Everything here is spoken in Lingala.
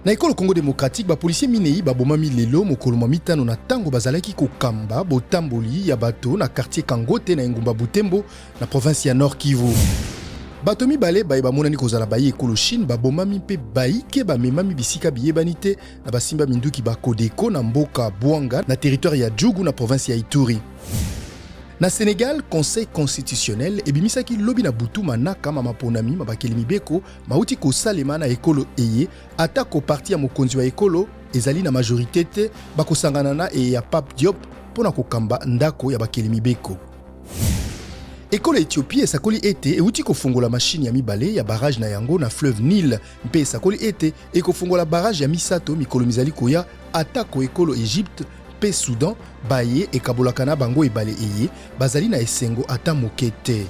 Na ekolo Congo démocratique, ba policier minei ba bomami lelo mokolo mwa mitano na tango bazalaki kokamba botamboli ya bato na quartier Kangote na engumba Butembo na province ya Nord Kivu. Bato mibale baye bamonani kozala baye ekolo Chine ba bomami mpe bayike ba memami bisika biyebani te na basimba minduki ba Kodeko na mboka Bwanga na territoire ya Djougou na province ya Ituri. Na Sénégal, Conseil constitutionnel ebimisaki lobi na butu manaka maponami mabakeli mibeko mauti kosalema na ekolo eye atako parti ya mokonzi wa ekolo ezali na majorité te bakosangana na ya Pape Diop pona kokamba ndako ya bakeli mibeko. Ekolo Éthiopie esakoli ete euti kofungola machine ya mibale ya barrage na yango na fleuve Nil mpe esakoli ete ekofungola barrage ya misato mikolo mizali koya atako ekolo Égypte pe Soudan baye ekabolaka na bango ebale eye bazali na esengo ata moke te.